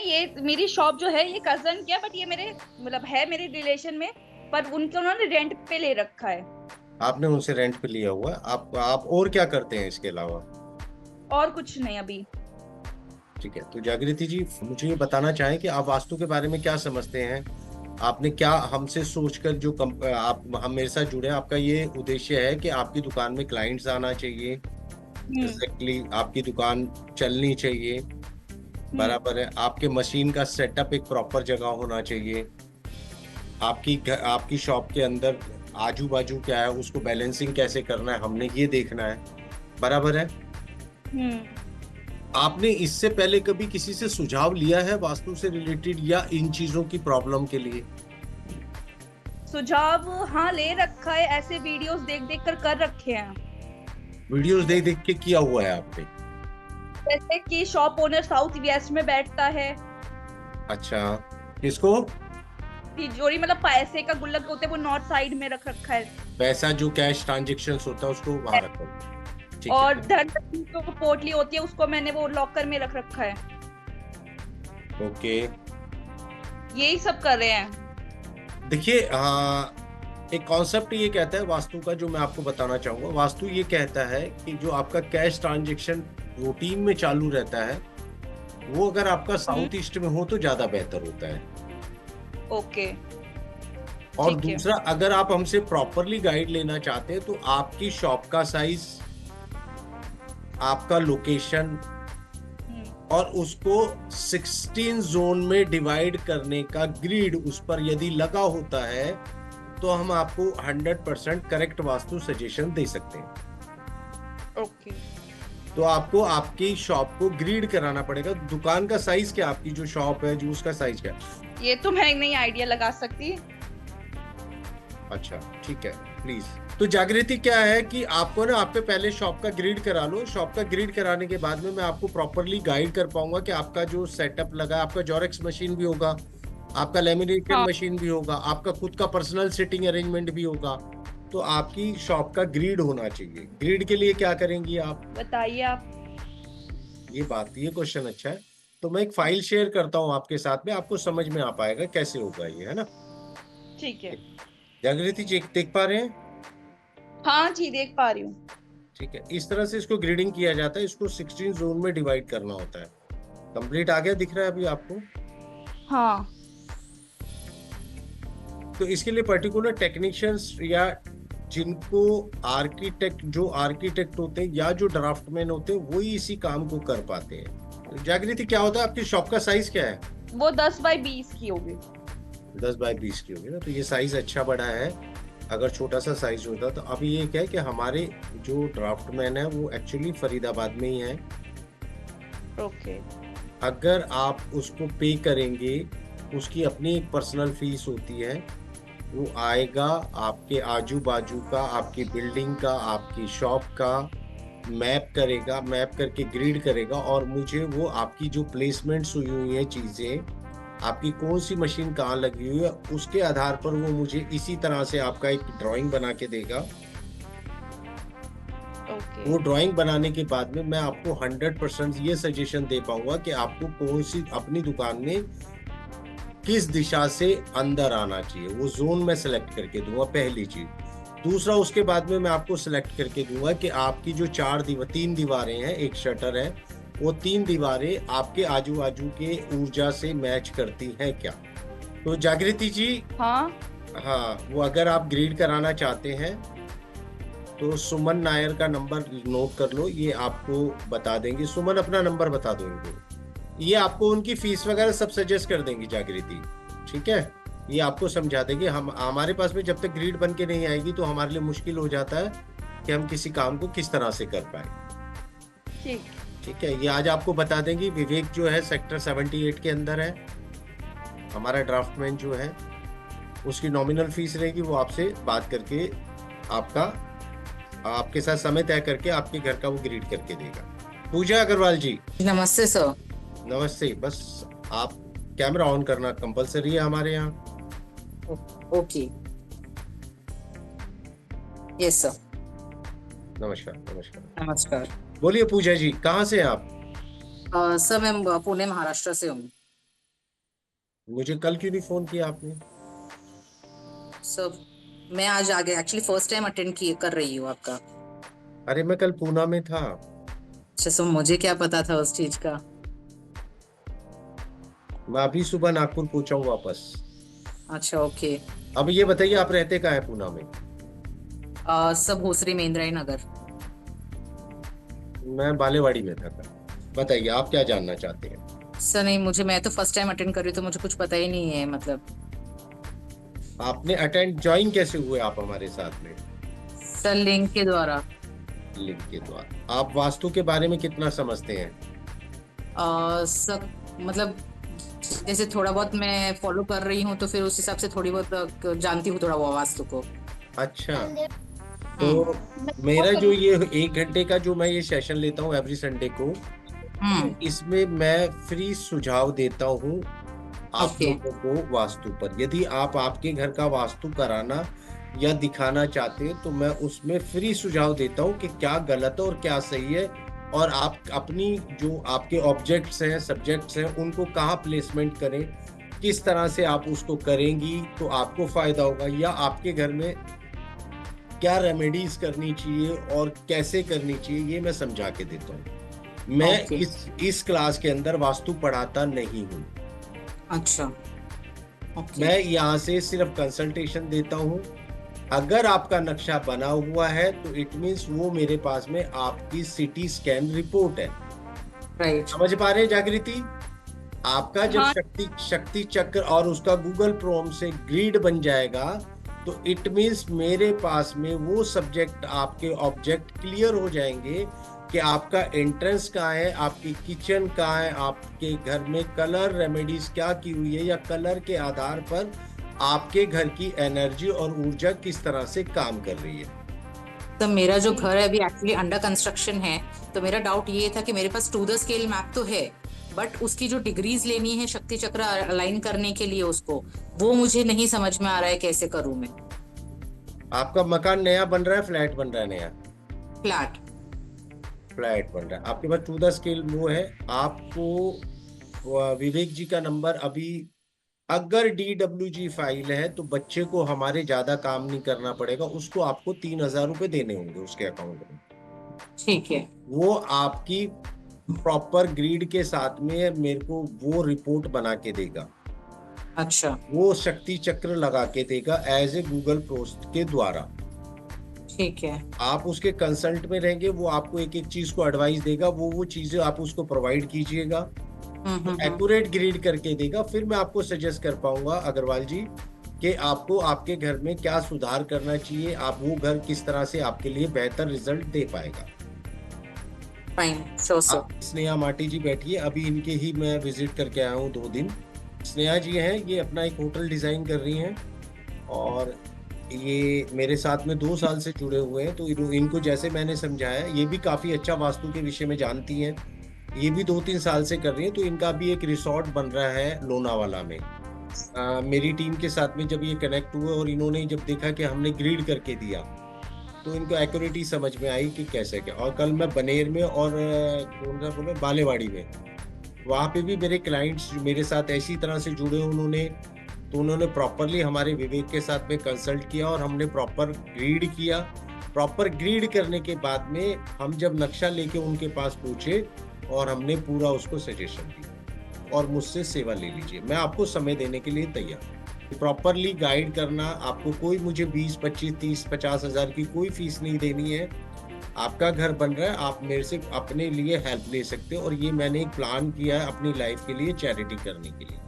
ये मेरी शॉप जो है ये कजन क्या, बट ये मेरे मतलब है मेरे रिलेशन में, पर उनके उन्होंने रेंट पे ले रखा है। आपने उनसे रेंट पे लिया हुआ है? आप और क्या करते हैं इसके अलावा? और कुछ नहीं अभी। ठीक है, तो जागृति जी मुझे ये बताना चाहें कि आप वास्तु के बारे में क्या समझते हैं। आपने क्या हमसे सोचकर जो आप हम मेरे साथ जुड़े हैं, आपका ये उद्देश्य है कि आपकी दुकान में क्लाइंट्स आना चाहिए। हम्म। आपकी दुकान चलनी चाहिए। हम्म। बराबर है, आपके मशीन का सेटअप एक प्रॉपर जगह होना चाहिए। आपकी शॉप के अंदर आजू बाजू क्या है उसको बैलेंसिंग कैसे करना है हमने ये देखना है। बराबर है। हम्म। आपने इससे पहले कभी किसी से सुझाव लिया है वास्तु से रिलेटेड या इन चीजों की प्रॉब्लम के लिए? सुझाव हाँ ले रखा है, ऐसे वीडियोस देख देख कर रखे हैं। वीडियोस देख देख के किया हुआ है आपने? जैसे कि शॉप ओनर साउथ वेस्ट में बैठता है। अच्छा, किसको? तिजोरी मतलब पैसे का गुल्लक होते हैं वो नॉर्थ साइड में रख रखा है। पैसा जो कैश ट्रांजेक्शन होता है उसको वहां रखो। ठीक और है। धनलक्ष्मी जो पोटली होती है उसको मैंने वो लॉकर में रख रखा है। ओके। यही सब कर रहे हैं। देखिए, एक कॉन्सेप्ट ये कहता है वास्तु का, जो मैं आपको बताना चाहूंगा। वास्तु ये कहता है कि जो आपका कैश ट्रांजेक्शन रूटीन में चालू रहता है वो अगर आपका हम्म। साउथ ईस्ट में हो तो ज्यादा बेहतर होता है। ओके। और ठीक है। दूसरा, अगर आप हमसे प्रॉपरली गाइड लेना चाहते हैं तो आपकी शॉप का साइज, आपका लोकेशन हम्म। और उसको 16 जोन में डिवाइड करने का ग्रिड उस पर यदि लगा होता है तो हम आपको 100% करेक्ट वास्तु सजेशन दे सकते हैं। ओके। तो आपको आपकी शॉप को ग्रिड कराना पड़ेगा। दुकान का साइज क्या, आपकी जो शॉप है जो उसका साइज क्या है? ये तो मैं नहीं आइडिया लगा सकती। अच्छा, ठीक है। प्लीज। तो जागृति क्या है कि आपको ना, आप पे पहले शॉप का ग्रिड करा लो। शॉप का ग्रिड कराने के बाद में मैं आपको प्रॉपरली गाइड कर पाऊंगा कि आपका जो सेटअप लगा है, आपका जोरेक्स मशीन भी होगा, आपका लेमिनेशन हाँ, मशीन भी होगा, आपका खुद का पर्सनल सिटिंग अरेंजमेंट भी होगा। तो आपकी शॉप का ग्रिड होना चाहिए। ग्रिड के लिए क्या करेंगी आप? बताइए आप। ये क्वेश्चन अच्छा है। तो मैं एक फाइल शेयर करता हूँ आपके साथ में, आपको समझ में आ पाएगा कैसे होगा ये, है ना? ठीक है। जागृति जी देख पा रहे हैं? हाँ जी, देख पा रही हूँ। ठीक है, इस तरह से इसको ग्रेडिंग किया जाता है। इसको 16 जोन में डिवाइड करना होता है। कंप्लीट आ गया दिख रहा है अभी आपको? हाँ। तो इसके लिए पर्टिकुलर टेक्नीशियंस या जिनको आर्किटेक्ट होते हैं या जो ड्राफ्टमैन होते हैं वही इसी काम को कर पाते हैं। तो जागृति क्या होता है, आपकी शॉप का साइज क्या है? वो 10 बाई 20 की होगी। 10 बाय 20 की होगी ना, तो ये साइज अच्छा बड़ा है। अगर छोटा सा साइज होता तो अभी ये क्या है कि हमारे जो ड्राफ्टमैन है वो एक्चुअली फरीदाबाद में ही है। ओके। अगर आप उसको पे करेंगे, उसकी अपनी एक पर्सनल फीस होती है। वो आएगा, आपके आजू बाजू का, आपकी बिल्डिंग का, आपकी शॉप का मैप करेगा, मैप करके ग्रिड करेगा और मुझे वो आपकी जो प्लेसमेंट्स हुई हुई है चीजें, आपकी कौन सी मशीन कहाँ लगी हुई है, उसके आधार पर वो मुझे इसी तरह से आपका एक ड्राइंग बना के देगा। ओके। वो ड्राइंग बनाने के बाद में मैं आपको 100% ये सजेशन दे पाऊंगा कि आपको कौन सी अपनी दुकान में किस दिशा से अंदर आना चाहिए। वो जोन में सेलेक्ट करके दूंगा, पहली चीज। दूसरा, उसके बाद में मैं आपको सिलेक्ट करके दूंगा कि आपकी जो 3 दीवारें हैं, एक शटर है, वो 3 दीवारें आपके आजू बाजू के ऊर्जा से मैच करती हैं क्या? तो जागृति जी, हाँ। हाँ, वो अगर आप ग्रीड कराना चाहते हैं तो सुमन नायर का नंबर नोट कर लो, ये आपको बता देंगे। सुमन अपना नंबर बता दो इनको। ये आपको उनकी फीस वगैरह सब सजेस्ट कर देंगी जागृति। ठीक है, ये आपको समझा देंगे। हम हमारे पास में जब तक ग्रीड बन के नहीं आएगी तो हमारे लिए मुश्किल हो जाता है कि हम किसी काम को किस तरह से कर पाए। ठीक। ठीक है, ये आज आपको बता देंगी। विवेक जो है सेक्टर 78 के अंदर है, हमारा ड्राफ्टमैन जो है, उसकी नॉमिनल फीस रहेगी। वो आपसे बात करके आपका आपके साथ समय तय करके आपके घर का वो ग्रीड करके देगा। पूजा अग्रवाल जी, नमस्ते सर। नमस्ते। बस आप कैमरा ऑन करना कंपलसरी है हमारे यहाँ। ओके। Yes sir. नमस्कार, नमस्कार। नमस्कार। बोलिए पूजा जी, कहाँ से हैं आप? सर मैं पुणे महाराष्ट्र से हूँ। मुझे कल क्यों नहीं फोन किया आपने? सर मैं आज आ गया, एक्चुअली फर्स्ट टाइम अटेंड किए कर रही हूँ आपका। अरे मैं कल पूना में था। अच्छा सर, मुझे क्या पता था उस चीज का। मैं अभी सुबह नागपुर पहुंचा हूँ वापस। अच्छा ओके। अब ये बताइए आप रहते कहाँ है पूना में? सब भोसरी में, इंदिराई नगर। मैं बालेवाड़ी में था कल। बताइए आप क्या जानना चाहते हैं? सर नहीं, मैं तो फर्स्ट टाइम अटेंड कर रही हूँ, तो मुझे कुछ पता ही नहीं है मतलब। आपने अटेंड ज्वाइन कैसे हुए आप हमारे साथ में? सर लिंक के द्वारा। लिंक के द्वारा। आप वास्तु के बारे में कितना समझते हैं? सर मतलब जैसे थोड़ा बहुत मैं फॉलो कर रही हूँ, तो फिर उस हिसाब से थोड़ी बहुत जानती हूँ थोड़ा वो वास्तु को। अच्छा, हम्म। तो मेरा जो ये 1 घंटे का जो मैं ये सेशन लेता हूँ एवरी संडे को, हम्म। इसमें मैं फ्री सुझाव देता हूँ आप ओके। लोगों को वास्तु पर। यदि आप आपके घर का वास्तु कराना या दिखाना चाहते हैं तो मैं उसमें फ्री सुझाव देता हूँ कि क्या गलत है और क्या सही है, और आप अपनी जो आपके ऑब्जेक्ट्स हैं, सब्जेक्ट्स हैं, उनको कहाँ प्लेसमेंट करें, किस तरह से आप उसको करेंगी तो आपको फायदा होगा, या आपके घर में क्या रेमेडीज करनी चाहिए और कैसे करनी चाहिए, ये मैं समझा के देता हूँ। मैं ओके। इस क्लास के अंदर वास्तु पढ़ाता नहीं हूँ। अच्छा ओके। मैं यहाँ से सिर्फ कंसल्टेशन देता हूँ। अगर आपका नक्शा बना हुआ है तो इट मीन्स वो मेरे पास में आपकी सिटी स्कैन रिपोर्ट है। राइट। समझ पा रहे हैं जागृति? आपका जब हाँ। शक्ति चक्र और उसका गूगल क्रोम से ग्रिड बन जाएगा तो इट मीन्स मेरे पास में वो सब्जेक्ट, आपके ऑब्जेक्ट क्लियर हो जाएंगे कि आपका एंट्रेंस कहाँ है, आपकी किचन कहाँ है, आपके घर में कलर रेमेडीज क्या की हुई है, या कलर के आधार पर आपके घर की एनर्जी और ऊर्जा किस तरह से काम कर रही है। तो मेरा जो घर है अभी एक्चुअली अंडर कंस्ट्रक्शन है, तो मेरा डाउट ये था कि मेरे पास टू द स्केल मैप तो है, बट उसकी जो डिग्रीज लेनी है शक्ति चक्र अलाइन करने के लिए उसको, वो मुझे नहीं समझ में आ रहा है कैसे करूं मैं। आपका मकान नया बन रहा है, फ्लैट बन रहा है? नया फ्लैट। फ्लैट बन रहा है। आपके पास टू द स्केल वो है। आपको विवेक जी का नंबर अभी, अगर DWG फाइल है तो बच्चे को हमारे ज्यादा काम नहीं करना पड़ेगा, उसको आपको 3,000 रुपए देने होंगे उसके अकाउंट में। ठीक है। वो आपकी प्रॉपर ग्रिड के साथ में मेरे को वो रिपोर्ट बना के देगा। अच्छा। वो शक्ति चक्र लगा के देगा एज ए गूगल पोस्ट के द्वारा। ठीक है। आप उसके कंसल्ट में रहेंगे, वो आपको एक एक चीज को एडवाइस देगा, वो चीजें आप उसको प्रोवाइड कीजिएगा, एक्यूरेट ग्रिड करके देगा। फिर मैं आपको सजेस्ट कर पाऊंगा अग्रवाल जी कि आपको आपके घर में क्या सुधार करना चाहिए, आप वो घर किस तरह से आपके लिए बेहतर रिजल्ट दे पाएगा। Fine, sure sir. स्नेहा माटी जी बैठी है, अभी इनके ही मैं विजिट करके आया हूँ 2 दिन। स्नेहा जी हैं, ये अपना एक होटल डिजाइन कर रही हैं और ये मेरे साथ में 2 साल से जुड़े हुए हैं। तो इनको जैसे मैंने समझाया, ये भी काफी अच्छा वास्तु के विषय में जानती हैं, ये भी 2-3 साल से कर रही हैं। तो इनका भी एक रिसोर्ट बन रहा है लोनावाला में। मेरी टीम के साथ में जब ये कनेक्ट हुए और इन्होंने जब देखा कि हमने ग्रिड करके दिया तो इनको एक्यूरेटी समझ में आई कि कैसे क्या। और कल मैं बनेर में और कौन सा बोले बालेवाड़ी में, वहाँ पे भी मेरे क्लाइंट्स मेरे साथ ऐसी तरह से जुड़े, उन्होंने प्रॉपरली हमारे विवेक के साथ में कंसल्ट किया और हमने प्रॉपर ग्रिड किया। प्रॉपर ग्रिड करने के बाद में हम जब नक्शा लेके उनके पास पहुंचे और हमने पूरा उसको सजेशन दिया, और मुझसे सेवा ले लीजिए, मैं आपको समय देने के लिए तैयार। प्रॉपरली गाइड करना, आपको कोई मुझे 20, 25, 30, 50 हजार की कोई फीस नहीं देनी है। आपका घर बन रहा है, आप मेरे से अपने लिए हेल्प ले सकते हो, और ये मैंने एक प्लान किया है अपनी लाइफ के लिए, चैरिटी करने के लिए।